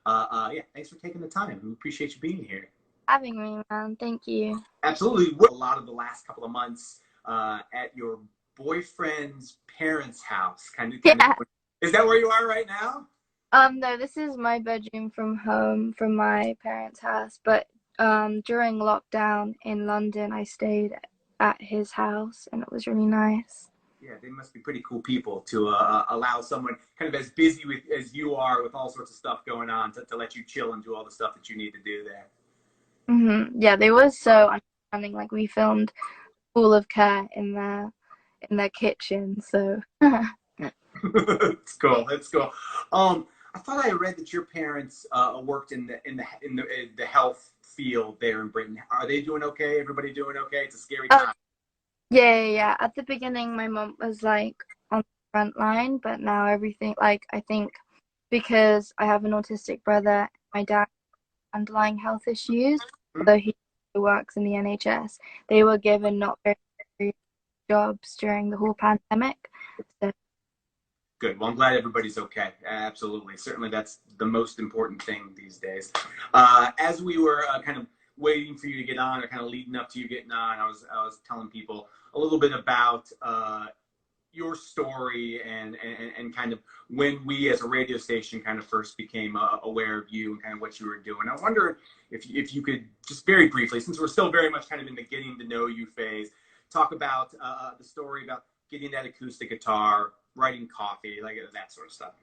Yeah, thanks for taking the time. We appreciate you being here. Having me, man. Thank you. Absolutely. A lot of the last couple of months at your boyfriend's parents' house. Yeah. Is that where you are right now? No, this is my bedroom from home, from my parents' house. But during lockdown in London, I stayed at his house, and it was really nice. Yeah, they must be pretty cool people to allow someone kind of as busy as you are with all sorts of stuff going on to let you chill and do all the stuff that you need to do there. Yeah, they were so understanding. Like, we filmed Full of Care in their kitchen, so. It's cool. That's cool. I thought I read that your parents worked in the health field there in Britain. Are they doing okay? Everybody doing okay? It's a scary time. Yeah. At the beginning, my mom was like on the front line, but now everything, like, I think because I have an autistic brother, my dad has underlying health issues, although he works in the NHS, they were given not very jobs during the whole pandemic. So. Good. Well, I'm glad everybody's okay. Absolutely. Certainly that's the most important thing these days. As we were kind of waiting for you to get on, or kind of leading up to you getting on, I was telling people a little bit about your story and kind of when we as a radio station kind of first became aware of you and kind of what you were doing. I wonder if you could just very briefly, since we're still very much kind of in the getting to know you phase, talk about the story about getting that acoustic guitar, writing Coffee, like that sort of stuff.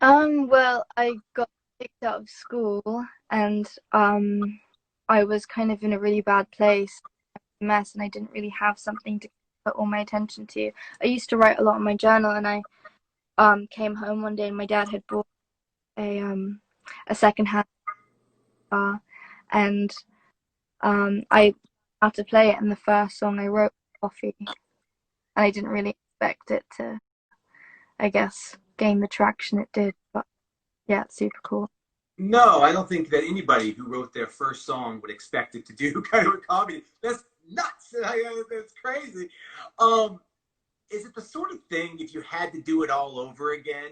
Well, I got kicked out of school, and I was kind of in a really bad place, mess, and I didn't really have something to put all my attention to. I used to write a lot in my journal, and I came home one day and my dad had bought a secondhand guitar, and I had to play it, and the first song I wrote was Coffee, and I didn't really expect it to, I guess, gain the traction it did, but yeah, it's super cool. No, I don't think that anybody who wrote their first song would expect it to do kind of a comedy. That's nuts. That's crazy. Is it the sort of thing, if you had to do it all over again,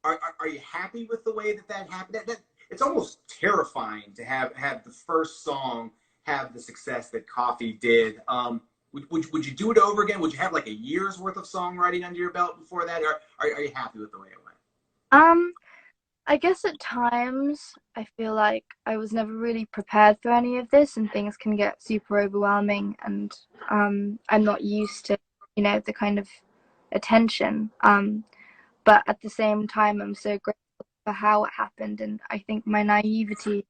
are you happy with the way that happened? It's almost terrifying to have the first song have the success that Coffee did. Would you do it over again? Would you have like a year's worth of songwriting under your belt before that, or are you happy with the way it went? I guess at times I feel like I was never really prepared for any of this, and things can get super overwhelming, and I'm not used to, the kind of attention. But at the same time, I'm so grateful for how it happened, and I think my naivety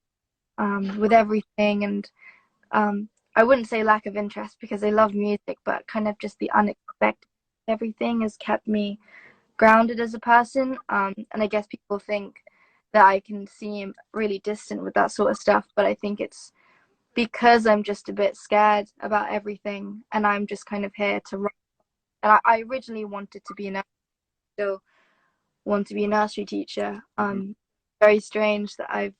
with everything, and I wouldn't say lack of interest because I love music, but kind of just the unexpected everything has kept me grounded as a person. And I guess people think that I can seem really distant with that sort of stuff, but I think it's because I'm just a bit scared about everything, and I'm just kind of here to write. And I originally wanted to be still want to be a nursery teacher. Very strange that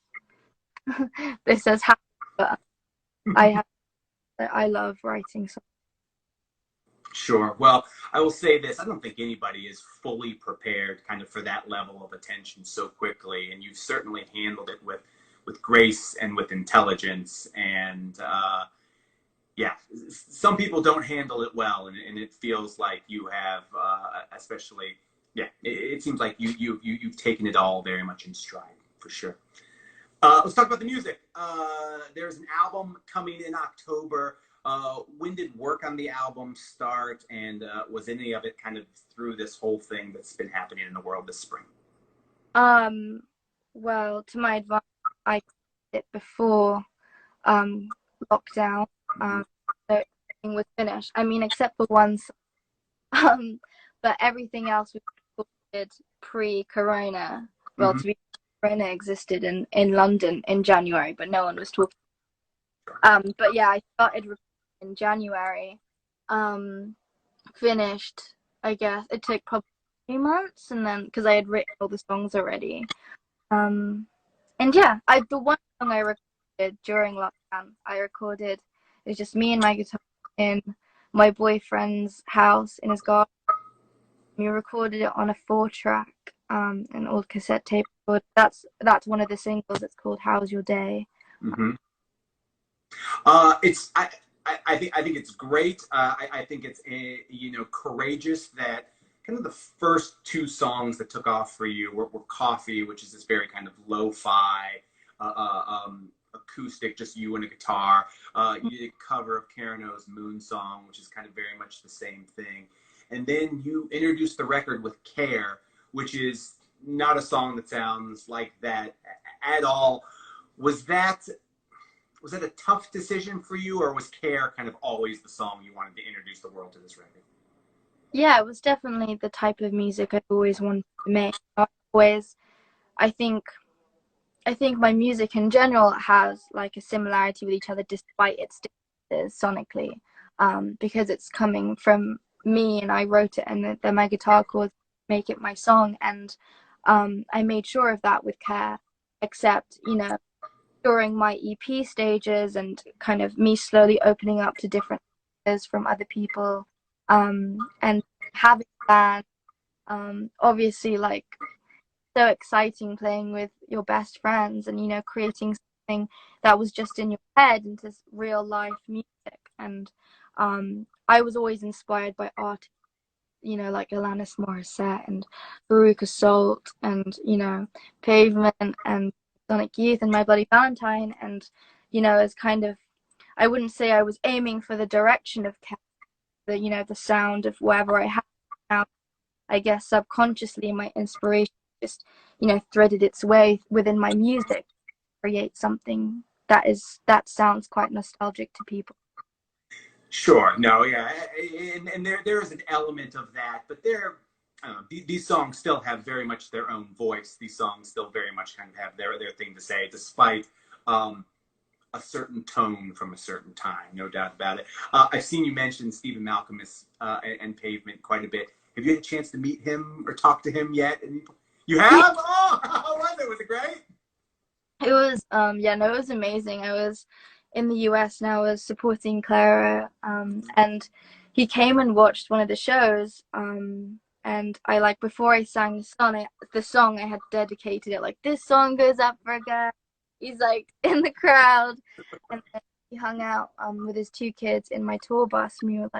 this has happened, but I love writing songs. Sure. Well, I will say this. I don't think anybody is fully prepared kind of for that level of attention so quickly. And you've certainly handled it with grace and with intelligence. And yeah, some people don't handle it well. And it feels like you have, especially, yeah, it seems like you've taken it all very much in stride, for sure. Let's talk about the music. There's an album coming in October. When did work on the album start, and was any of it kind of through this whole thing that's been happening in the world this spring? Well, to my advice, I did it before lockdown, so everything was finished. I mean, except for one song, but everything else was recorded pre-corona. Well, to be Corona existed in London in January, but no one was talking. But yeah, I started recording in January, finished, I guess it took probably 3 months, and then because I had written all the songs already, and yeah, the one song I recorded during lockdown, it was just me and my guitar in my boyfriend's house in his garden. We recorded it on a 4-track an old cassette tape. But that's one of the singles. It's called "How's Your Day." Mm-hmm. It's I think it's great. I think it's courageous that kind of the first two songs that took off for you were Coffee, which is this very kind of lo-fi acoustic, just you and a guitar. You did a cover of Karen O's Moon Song, which is kind of very much the same thing. And then you introduced the record with Care, which is not a song that sounds like that at all. Was that a tough decision for you, or was Care kind of always the song you wanted to introduce the world to this record? Yeah, it was definitely the type of music I always wanted to make. I think my music in general has like a similarity with each other despite its differences sonically, because it's coming from me and I wrote it, and my guitar chords make it my song, and I made sure of that with Care, except during my EP stages and kind of me slowly opening up to different ideas from other people, and having that, obviously, like, so exciting playing with your best friends and creating something that was just in your head into real life music. And I was always inspired by artists, like Alanis Morissette and Veruca Salt and Pavement and Sonic Youth and My Bloody Valentine. And as kind of, I wouldn't say I was aiming for the direction of the sound of wherever I had now. I guess subconsciously my inspiration just threaded its way within my music to create something that sounds quite nostalgic to people. Sure. No, yeah. And there is an element of that, but these songs still have very much their own voice. These songs still very much kind of have their thing to say, despite a certain tone from a certain time, no doubt about it. I've seen you mention Stephen Malcolm and Pavement quite a bit. Have you had a chance to meet him or talk to him yet? You have? Oh, how was it? Was it great? It was, it was amazing. I was in the US and I was supporting Clara, and he came and watched one of the shows, and I, before I sang the song, I had dedicated it, like, this song goes up for a guy. He's, in the crowd, and then he hung out with his two kids in my tour bus, and we were,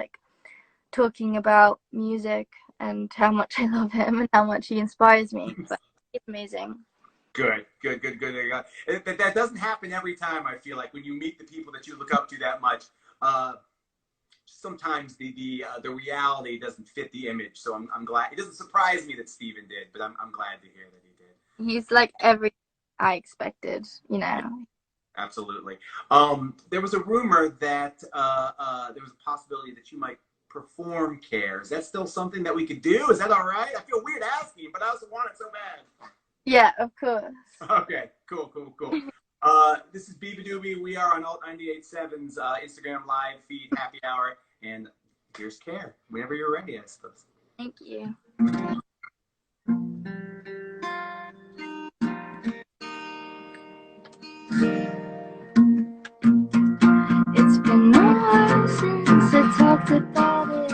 talking about music and how much I love him and how much he inspires me. But it's amazing. Good. That doesn't happen every time, I feel like, when you meet the people that you look up to that much. Sometimes the reality doesn't fit the image, so I'm glad. It doesn't surprise me that Steven did, but I'm glad to hear that he did. He's like everything I expected, Absolutely. There was a rumor that there was a possibility that you might perform Care. Is that still something that we could do? Is that all right? I feel weird asking, but I also want it so bad. Yeah, of course. Okay, cool. This is BEABADOOBEE. We are on Alt 98.7's Instagram live feed, happy hour, and here's Care. Whenever you're ready, I suppose. Thank you. It's been a while since I talked about it.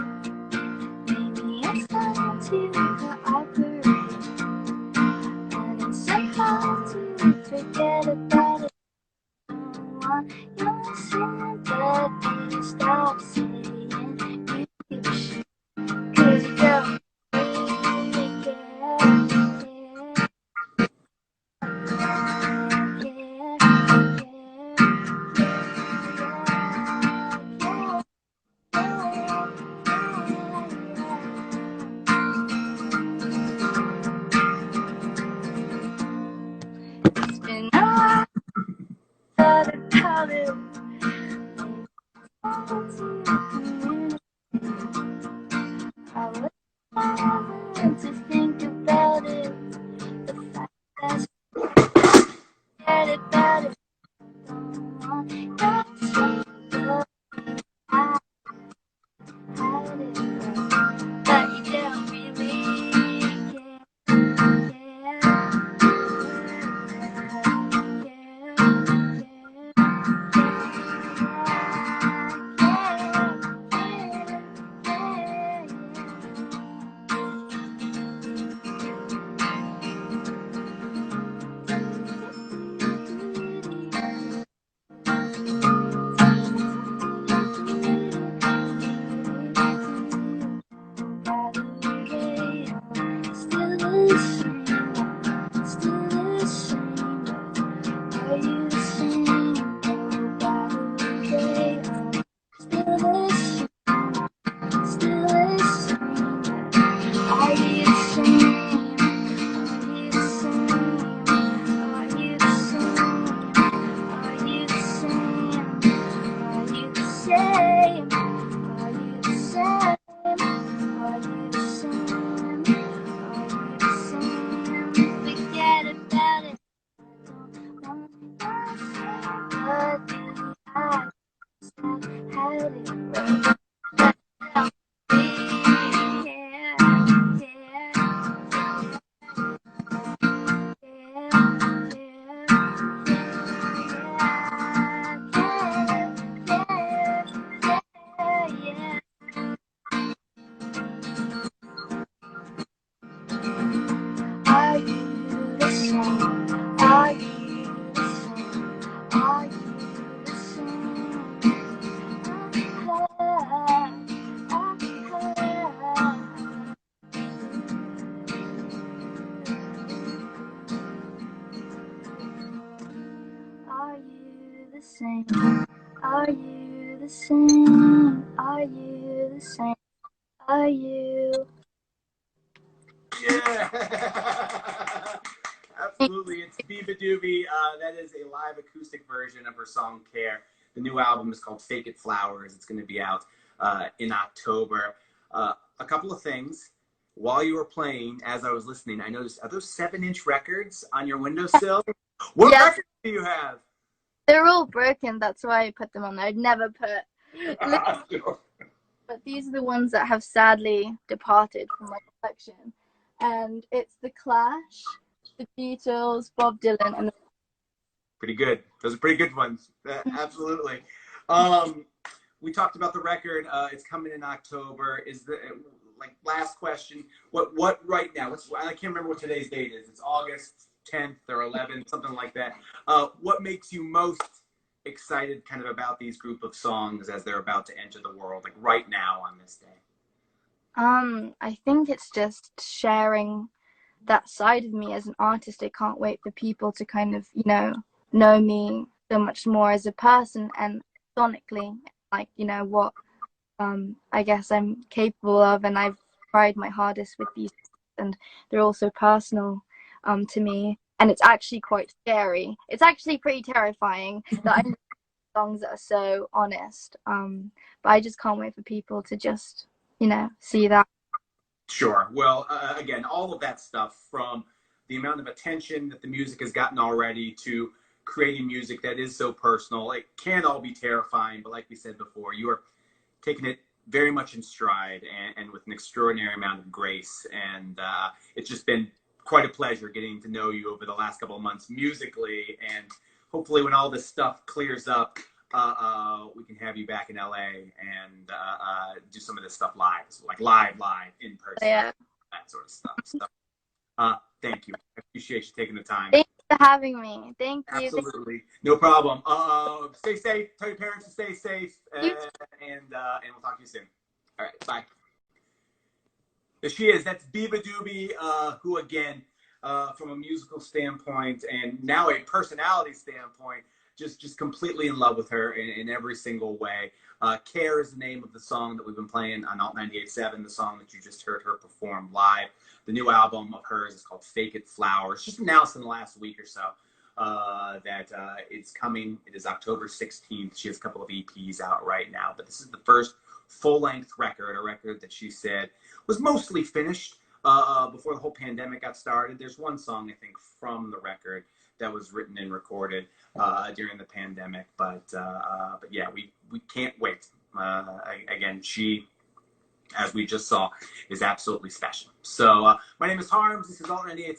Maybe it's time to cooperate, and it's so hard to forget about it. I want your sympathy. Stop saying you should, 'cause you don't really care. It's been a while, but about it. I would never to think about it. The fact that I forget about it. Don't want your sympathy. I hide it, but you don't really care. same? Are you the same? Are you the same? Are you? Yeah. Absolutely. It's BEABADOOBee. That is a live acoustic version of her song Care. The new album is called Fake It Flowers. It's going to be out in October. A couple of things. While you were playing, as I was listening, I noticed, are those 7-inch records on your windowsill? What Yes, records do you have? they're all broken. That's why I put them on there. I'd never put. Sure. But these are the ones that have sadly departed from my collection. And it's The Clash, The Beatles, Bob Dylan, and Pretty good. Those are pretty good ones. Absolutely. We talked about the record. It's coming in October. Is the like last question? What right now? I can't remember what today's date is. It's August 10th or 11th, something like that. What makes you most excited, kind of, about these group of songs as they're about to enter the world, like right now on this day? I think it's just sharing that side of me as an artist. I can't wait for people to kind of, know me so much more as a person and sonically, like, what I guess I'm capable of, and I've tried my hardest with these, and they're also personal to me, and it's actually quite scary. It's actually pretty terrifying that I know songs that are so honest. But I just can't wait for people to just, see that. Sure. Well, again, all of that stuff, from the amount of attention that the music has gotten already to creating music that is so personal, it can all be terrifying. But like we said before, you are taking it very much in stride, and with an extraordinary amount of grace. And it's just been quite a pleasure getting to know you over the last couple of months musically. And hopefully when all this stuff clears up, we can have you back in LA and do some of this stuff live, so like live in person, Yeah. that sort of stuff. So thank you. I appreciate you taking the time. Thank you for having me. Thank you. Absolutely. No problem. Stay safe. Tell your parents to stay safe. You And we'll talk to you soon. All right. Bye. There she is. That's BEABADOOBee, who, again, from a musical standpoint and now a personality standpoint, just completely in love with her in every single way. Care is the name of the song that we've been playing on Alt 98.7, the song that you just heard her perform live. The new album of hers is called Fake It Flowers. Just announced in the last week or so that it's coming. It is October 16th. She has a couple of EPs out right now, but this is the first full-length record, a record that she said was mostly finished before the whole pandemic got started. There's one song, I think, from the record that was written and recorded during the pandemic, but yeah, we can't wait. Again, she, as we just saw, is absolutely special. So my name is Harms. This is Alt 98.